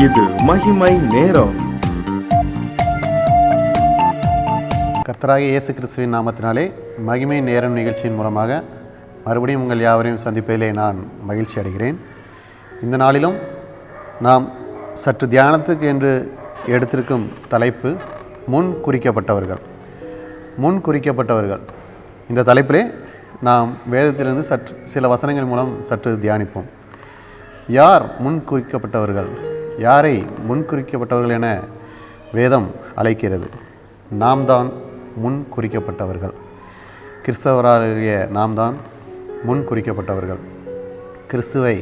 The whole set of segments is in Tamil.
இது மகிமை நேரம். கர்த்தராகிய இயேசு கிறிஸ்துவின் நாமத்தினாலே மகிமை நேரம் நிகழ்ச்சியின் மூலமாக மறுபடியும் உங்கள் யாவரையும் சந்திப்பதிலே நான் மகிழ்ச்சி அடைகிறேன். இந்த நாளிலும் நாம் சற்று தியானத்துக்கு என்று எடுத்திருக்கும் தலைப்பு முன் குறிக்கப்பட்டவர்கள். முன் குறிக்கப்பட்டவர்கள் இந்த தலைப்பிலே நாம் வேதத்திலிருந்து சில வசனங்கள் மூலம் சற்று தியானிப்போம். யார் முன் குறிக்கப்பட்டவர்கள்? யாரை முன் குறிக்கப்பட்டவர்கள் என வேதம் அழைக்கிறது? நாம் தான் முன் குறிக்கப்பட்டவர்கள். கிறிஸ்தவராகிய நாம் தான் முன் குறிக்கப்பட்டவர்கள். கிறிஸ்துவை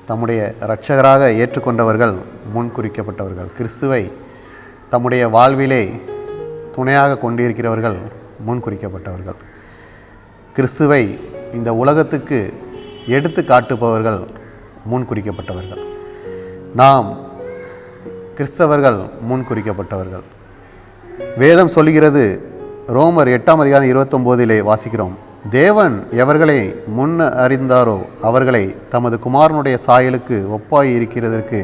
தம்முடைய இரட்சகராக ஏற்றுக்கொண்டவர்கள் முன் குறிக்கப்பட்டவர்கள். கிறிஸ்துவை தம்முடைய வாழ்விலே துணையாக கொண்டிருக்கிறவர்கள் முன் குறிக்கப்பட்டவர்கள். கிறிஸ்துவை இந்த உலகத்துக்கு எடுத்து காட்டுபவர்கள் முன் குறிக்கப்பட்டவர்கள். நாம் கிறிஸ்தவர்கள் முன் குறிக்கப்பட்டவர்கள். வேதம் சொல்லுகிறது, ரோமர் 8 அதிகாரம் 29 வாசிக்கிறோம், தேவன் எவர்களை முன் அறிந்தாரோ அவர்களை தமது குமாரனுடைய சாயலுக்கு ஒப்பாய் இருக்கிறதற்கு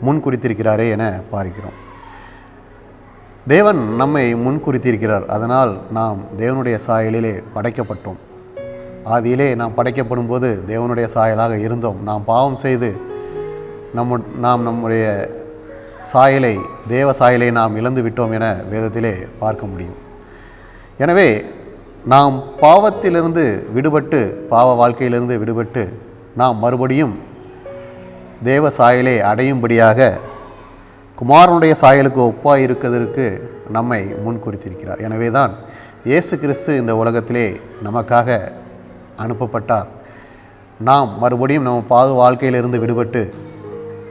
முன் குறித்திருக்கிறாரே என பார்க்கிறோம். தேவன் நம்மை முன் குறித்திருக்கிறார். அதனால் நாம் தேவனுடைய சாயலிலே படைக்கப்பட்டோம். ஆதியிலே நாம் படைக்கப்படும் போது தேவனுடைய சாயலாக இருந்தோம். நாம் பாவம் செய்து நம்முடைய சாயலை, தேவ சாயலை நாம் இழந்து விட்டோம் என வேதத்திலே பார்க்க முடியும். எனவே நாம் பாவத்திலிருந்து விடுபட்டு, பாவ வாழ்க்கையிலிருந்து விடுபட்டு நாம் மறுபடியும் தேவ சாயலை அடையும்படியாக குமாரனுடைய சாயலுக்கு ஒப்பாய் இருக்கிறதற்கு நம்மை முன் குறித்திருக்கிறார். எனவே தான் இயேசு கிறிஸ்து இந்த உலகத்திலே நமக்காக அனுப்பப்பட்டார். நாம் மறுபடியும் நம்ம பாவ வாழ்க்கையிலிருந்து விடுபட்டு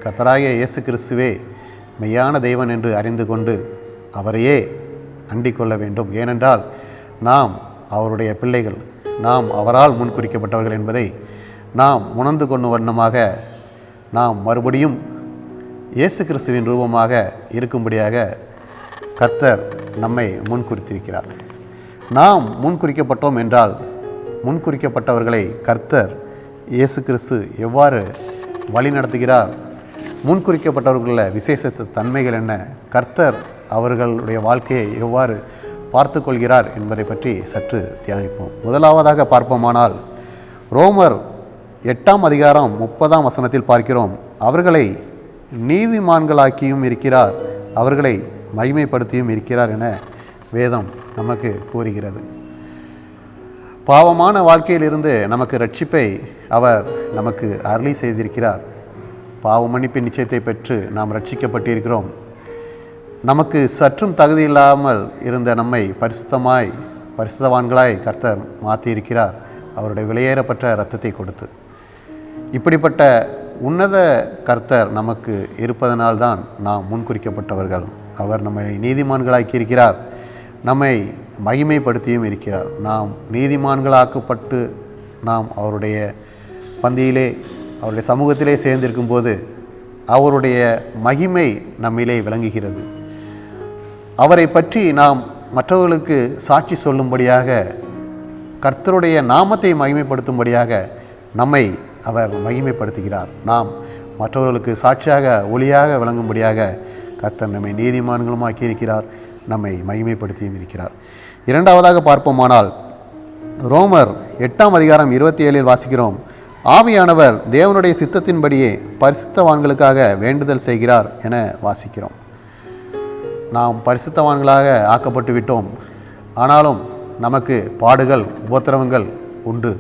கர்த்தராகிய இயேசு கிறிஸ்துவே மெய்யான தெய்வன் என்று அறிந்து கொண்டு அவரையே அண்டிக் கொள்ள வேண்டும். ஏனென்றால் நாம் அவருடைய பிள்ளைகள், நாம் அவரால் முன்குறிக்கப்பட்டவர்கள் என்பதை நாம் உணர்ந்து கொண்ட வண்ணமாக நாம் மறுபடியும் இயேசு கிறிஸ்துவின் ரூபமாக இருக்கும்படியாக கர்த்தர் நம்மை முன்குறித்திருக்கிறார். நாம் முன்குறிக்கப்பட்டோம் என்றால் முன்குறிக்கப்பட்டவர்களை கர்த்தர் இயேசு கிறிஸ்து எவ்வாறு வழி நடத்துகிறார், முன்குறிக்கப்பட்டவர்களில் விசேஷ தன்மைகள் என்ன, கர்த்தர் அவர்களுடைய வாழ்க்கையை எவ்வாறு பார்த்து கொள்கிறார் என்பதை பற்றி சற்று தியானிப்போம். முதலாவதாக பார்ப்போமானால் ரோமர் 8 அதிகாரம் 30 பார்க்கிறோம், அவர்களை நீதிமான்களாக்கியும் இருக்கிறார், அவர்களை மகிமைப்படுத்தியும் இருக்கிறார் என வேதம் நமக்கு கூறுகிறது. பாவமான வாழ்க்கையிலிருந்து நமக்கு ரட்சிப்பை அவர் நமக்கு அருளி செய்திருக்கிறார். பாவ மன்னிப்பின் நிச்சயத்தை பெற்று நாம் ரட்சிக்கப்பட்டிருக்கிறோம். நமக்கு சற்றும் தகுதி இல்லாமல் இருந்த நம்மை பரிசுத்தவான்களாய் கர்த்தர் மாற்றியிருக்கிறார், அவருடைய விலையேறப்பட்ட இரத்தத்தை கொடுத்து. இப்படிப்பட்ட உன்னத கர்த்தர் நமக்கு இருப்பதனால்தான் நாம் முன்குறிக்கப்பட்டவர்கள். அவர் நம்மை நீதிமான்களாக்கியிருக்கிறார், நம்மை மகிமைப்படுத்தியும் இருக்கிறார். நாம் நீதிமான்களாக்கப்பட்டு நாம் அவருடைய பந்தியிலே, அவருடைய சமூகத்திலே சேர்ந்திருக்கும் போது அவருடைய மகிமை நம்மிலே விளங்குகிறது. அவரை பற்றி நாம் மற்றவர்களுக்கு சாட்சி சொல்லும்படியாக, கர்த்தருடைய நாமத்தை மகிமைப்படுத்தும்படியாக நம்மை அவர் மகிமைப்படுத்துகிறார். நாம் மற்றவர்களுக்கு சாட்சியாக, ஒளியாக விளங்கும்படியாக கர்த்தர் நம்மை நீதிமான்களுமாக்கி இருக்கிறார், நம்மை மகிமைப்படுத்தியும் இருக்கிறார். இரண்டாவதாக பார்ப்போமானால் ரோமர் 8 அதிகாரம் 27 வாசிக்கிறோம், ஆவியானவர் தேவனுடைய சித்தத்தின்படியே பரிசுத்தவான்களுக்காக வேண்டுதல் செய்கிறார் என வாசிக்கிறோம். நாம் பரிசுத்தவான்களாக ஆக்கப்பட்டு விட்டோம். ஆனாலும் நமக்கு பாடுகள், உபத்திரவங்கள் உண்டு.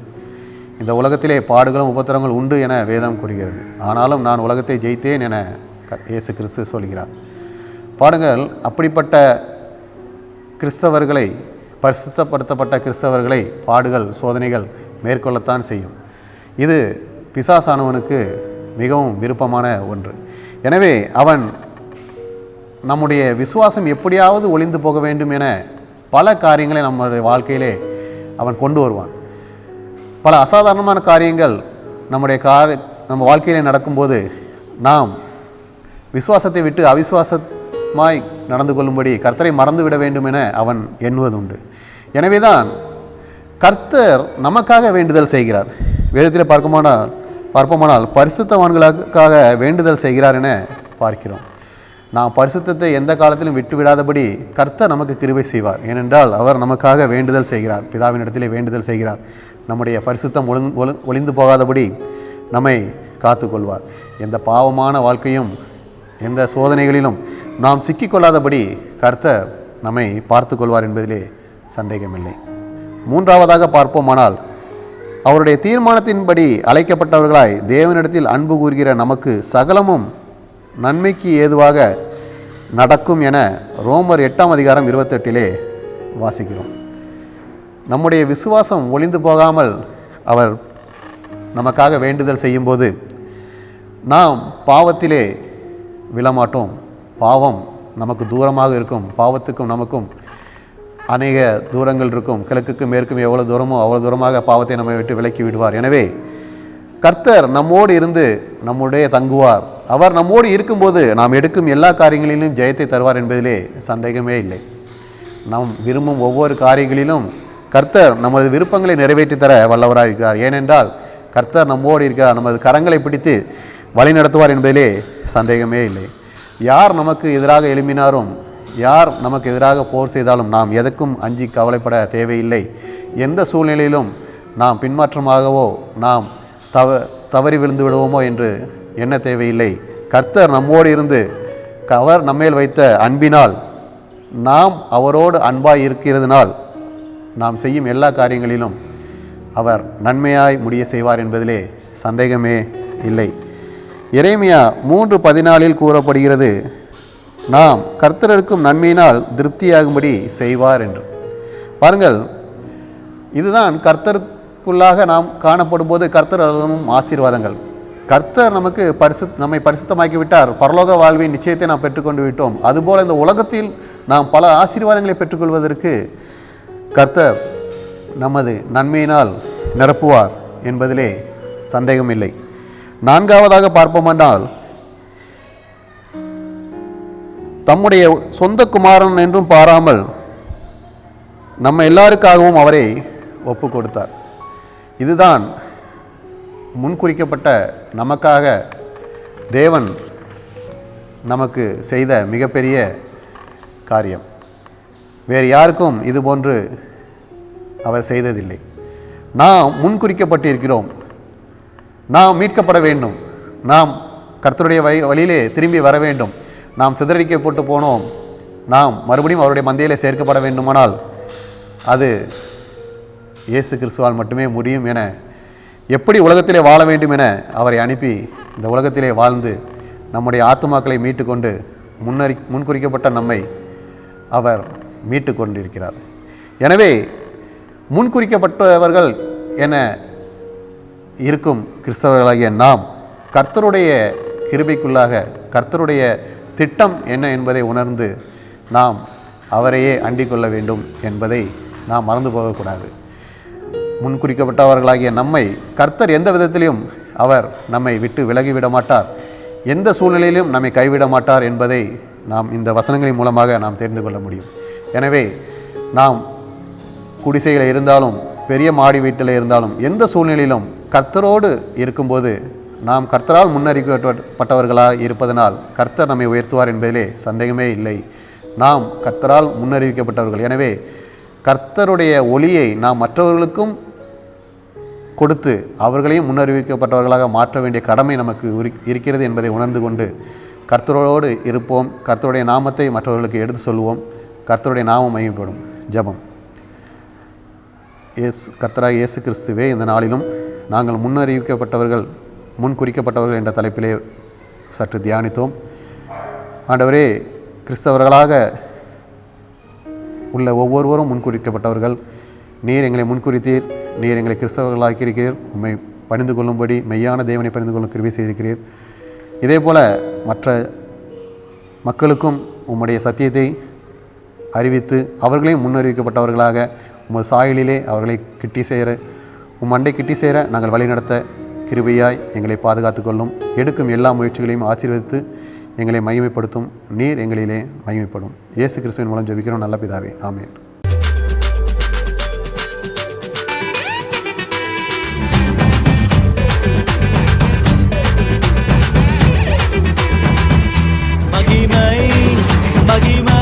இந்த உலகத்திலே பாடுகளும் உபத்திரவங்கள் உண்டு என வேதம் கூறுகிறது. ஆனாலும் நான் உலகத்தை ஜெயித்தேன் என இயேசு கிறிஸ்து சொல்கிறார். பாடுங்கள், அப்படிப்பட்ட கிறிஸ்தவர்களை, பரிசுத்தப்படுத்தப்பட்ட கிறிஸ்தவர்களை பாடுகள், சோதனைகள் மேற்கொள்ளத்தான் செய்யும். இது பிசாசானவனுக்கு மிகவும் விருப்பமான ஒன்று. எனவே அவன் நம்முடைய விசுவாசம் எப்படியாவது ஒளிந்து போக வேண்டும் என பல காரியங்களை நம்முடைய வாழ்க்கையிலே அவன் கொண்டு வருவான். பல அசாதாரணமான காரியங்கள் நம்ம வாழ்க்கையிலே நடக்கும்போது நாம் விசுவாசத்தை விட்டு அவிசுவாசமாய் நடந்து கொள்ளும்படி கர்த்தரை மறந்துவிட வேண்டும் என அவன் எண்ணுவதுண்டு. எனவேதான் கர்த்தர் நமக்காக வேண்டுதல் செய்கிறார். வேதத்தில் பார்ப்போமானால் பரிசுத்தவான்களுக்காக வேண்டுதல் செய்கிறார் என பார்க்கிறோம். நாம் பரிசுத்தத்தை எந்த காலத்திலும் விட்டுவிடாதபடி கர்த்தர் நமக்கு கிருபை செய்வார். ஏனென்றால் அவர் நமக்காக வேண்டுதல் செய்கிறார், பிதாவினிடத்திலே வேண்டுதல் செய்கிறார். நம்முடைய பரிசுத்தம் ஒளிந்து போகாதபடி நம்மை காத்துக்கொள்வார். எந்த பாவமான வாழ்க்கையும் எந்த சோதனைகளிலும் நாம் சிக்கிக்கொள்ளாதபடி கர்த்தர் நம்மை பார்த்து கொள்வார் என்பதிலே சந்தேகமில்லை. மூன்றாவதாக பார்ப்போமானால், அவருடைய தீர்மானத்தின்படி அழைக்கப்பட்டவர்களாய் தேவனிடத்தில் அன்பு கூறுகிற நமக்கு சகலமும் நன்மைக்கு ஏதுவாக நடக்கும் என ரோமர் 8:28 வாசிக்கிறோம். நம்முடைய விசுவாசம் ஒளிந்து போகாமல் அவர் நமக்காக வேண்டுதல் செய்யும்போது நாம் பாவத்திலே விழமாட்டோம். பாவம் நமக்கு தூரமாக இருக்கும். பாவத்துக்கும் நமக்கும் அநேக தூரங்கள் இருக்கும். கிழக்குக்கும் மேற்கும் எவ்வளோ தூரமோ அவ்வளோ தூரமாக பாவத்தை நம்மை விட்டு விலக்கி விடுவார். எனவே கர்த்தர் நம்மோடு இருந்து நம்முடைய தங்குவார். அவர் நம்மோடு இருக்கும்போது நாம் எடுக்கும் எல்லா காரியங்களிலும் ஜெயத்தை தருவார் என்பதிலே சந்தேகமே இல்லை. நாம் விரும்பும் ஒவ்வொரு காரியங்களிலும் கர்த்தர் நமது விருப்பங்களை நிறைவேற்றி தர வல்லவராக இருக்கிறார். ஏனென்றால் கர்த்தர் நம்மோடு இருக்கிறார். நமது கரங்களை பிடித்து வழி நடத்துவார் என்பதிலே சந்தேகமே இல்லை. யார் நமக்கு எதிராக எழும்பினாரும், யார் நமக்கு எதிராக போர் செய்தாலும் நாம் எதற்கும் அஞ்சி கவலைப்பட தேவையில்லை. எந்த சூழ்நிலையிலும் நாம் பின்மாற்றமாகவோ நாம் தவறி விழுந்து விடுவோமோ என்று எண்ண தேவையில்லை. கர்த்தர் நம்மோடு இருந்து அவர் நம்மேல் வைத்த அன்பினால், நாம் அவரோடு அன்பாய் இருக்கிறதுனால் நாம் செய்யும் எல்லா காரியங்களிலும் அவர் நன்மையாய் முடிய செய்வார் என்பதிலே சந்தேகமே இல்லை. எரேமியா 3:14 கூறப்படுகிறது, நாம் கர்த்தருக்கும் நன்மையினால் திருப்தியாகும்படி செய்வார் என்று. பாருங்கள், இதுதான் கர்த்தருக்குள்ளாக நாம் காணப்படும் போது கர்த்தர் அருளும் ஆசீர்வாதங்கள். கர்த்தர் நமக்கு நம்மை பரிசுத்தமாக்கி விட்டார். பரலோக வாழ்வின் நிச்சயத்தை நாம் பெற்றுக்கொண்டு விட்டோம். அதுபோல் இந்த உலகத்தில் நாம் பல ஆசீர்வாதங்களை பெற்றுக்கொள்வதற்கு கர்த்தர் நமது நன்மையினால் நிரப்புவார் என்பதிலே சந்தேகமில்லை. நான்காவதாக பார்ப்போமென்றால், தம்முடைய சொந்த குமாரன் என்றும் பாராமல் நம்ம எல்லாருக்காகவும் அவரை ஒப்பு கொடுத்தார். இதுதான் முன்குறிக்கப்பட்ட நமக்காக தேவன் நமக்கு செய்த மிகப்பெரிய காரியம். வேறு யாருக்கும் இதுபோன்று அவர் செய்ததில்லை. நாம் முன்குறிக்கப்பட்டிருக்கிறோம். நாம் மீட்கப்பட வேண்டும். நாம் கர்த்தருடைய வழியிலே திரும்பி வர வேண்டும். நாம் சிதறடிக்கப்பட்டு போனோம். நாம் மறுபடியும் அவருடைய மந்தையிலே சேர்க்கப்பட வேண்டுமானால் அது இயேசு கிறிஸ்துவால் மட்டுமே முடியும் என, எப்படி உலகத்திலே வாழ வேண்டும் என அவரை அனுப்பி இந்த உலகத்திலே வாழ்ந்து நம்முடைய ஆத்துமாக்களை மீட்டு கொண்டு முன்குறிக்கப்பட்ட நம்மை அவர் மீட்டு கொண்டிருக்கிறார். எனவே முன்குறிக்கப்பட்டவர்கள் என இருக்கும் கிறிஸ்தவர்களாகிய நாம் கர்த்தருடைய கிருபைக்குள்ளாக கர்த்தருடைய திட்டம் என்ன என்பதை உணர்ந்து நாம் அவரையே அண்டிக் கொள்ள வேண்டும் என்பதை நாம் மறந்து போகக்கூடாது. முன்குறிக்கப்பட்டவர்களாகிய நம்மை கர்த்தர் எந்த விதத்திலும் அவர் நம்மை விட்டு விலகிவிட மாட்டார். எந்த சூழ்நிலையிலும் நம்மை கைவிட மாட்டார் என்பதை நாம் இந்த வசனங்களின் மூலமாக நாம் தெரிந்து கொள்ள முடியும். எனவே நாம் குடிசையில் இருந்தாலும் பெரிய மாடி வீட்டில் இருந்தாலும் எந்த சூழ்நிலையிலும் கர்த்தரோடு இருக்கும்போது நாம் கர்த்தரால் முன்னறிவிக்கப்பட்டவர்களாக இருப்பதனால் கர்த்தர் நம்மை உயர்த்துவார் என்பதிலே சந்தேகமே இல்லை. நாம் கர்த்தரால் முன்னறிவிக்கப்பட்டவர்கள். எனவே கர்த்தருடைய ஒளியை நாம் மற்றவர்களுக்கும் கொடுத்து அவர்களையும் முன்னறிவிக்கப்பட்டவர்களாக மாற்ற வேண்டிய கடமை நமக்கு இருக்கிறது என்பதை உணர்ந்து கொண்டு கர்த்தரோடு இருப்போம். கர்த்தருடைய நாமத்தை மற்றவர்களுக்கு எடுத்து சொல்லுவோம். கர்த்தருடைய நாமம் மகிமைப்படும். ஜெபம். கர்த்தராகிய இயேசு கிறிஸ்துவே, இந்த நாளிலும் நாங்கள் முன்னறிவிக்கப்பட்டவர்கள், முன்குறிக்கப்பட்டவர்கள் என்ற தலைப்பிலே சற்று தியானித்தோம். ஆண்டவரே, கிறிஸ்தவர்களாக உள்ள ஒவ்வொருவரும் முன்குறிக்கப்பட்டவர்கள். நீர் எங்களை முன்குறித்தீர். நீர் எங்களை கிறிஸ்தவர்களாக்கியிருக்கிறீர். உம்மை பணிந்து கொள்ளும்படி மெய்யான தேவனை பணிந்து கொள்ளும் கிருபை செய்திருக்கிறீர். இதே போல் மற்ற மக்களுக்கும் உம்முடைய சத்தியத்தை அறிவித்து அவர்களையும் முன்னறிவிக்கப்பட்டவர்களாக உமது சாயலிலே அவர்களை கிட்டி சேர, அண்டை கிட்டி சேர நாங்கள் வழிநடத்த கிருபையாய் எங்களை பாதுகாத்து கொள்ளும். எடுக்கும் எல்லா முயற்சிகளையும் ஆசீர்வதித்து எங்களை மகிமைப்படுத்தும். நீர் எங்களிலே மகிமைப்படும். இயேசு கிறிஸ்துவின் மூலம் ஜெபிக்கிறோம் நல்ல பிதாவே. ஆமென். மகிமை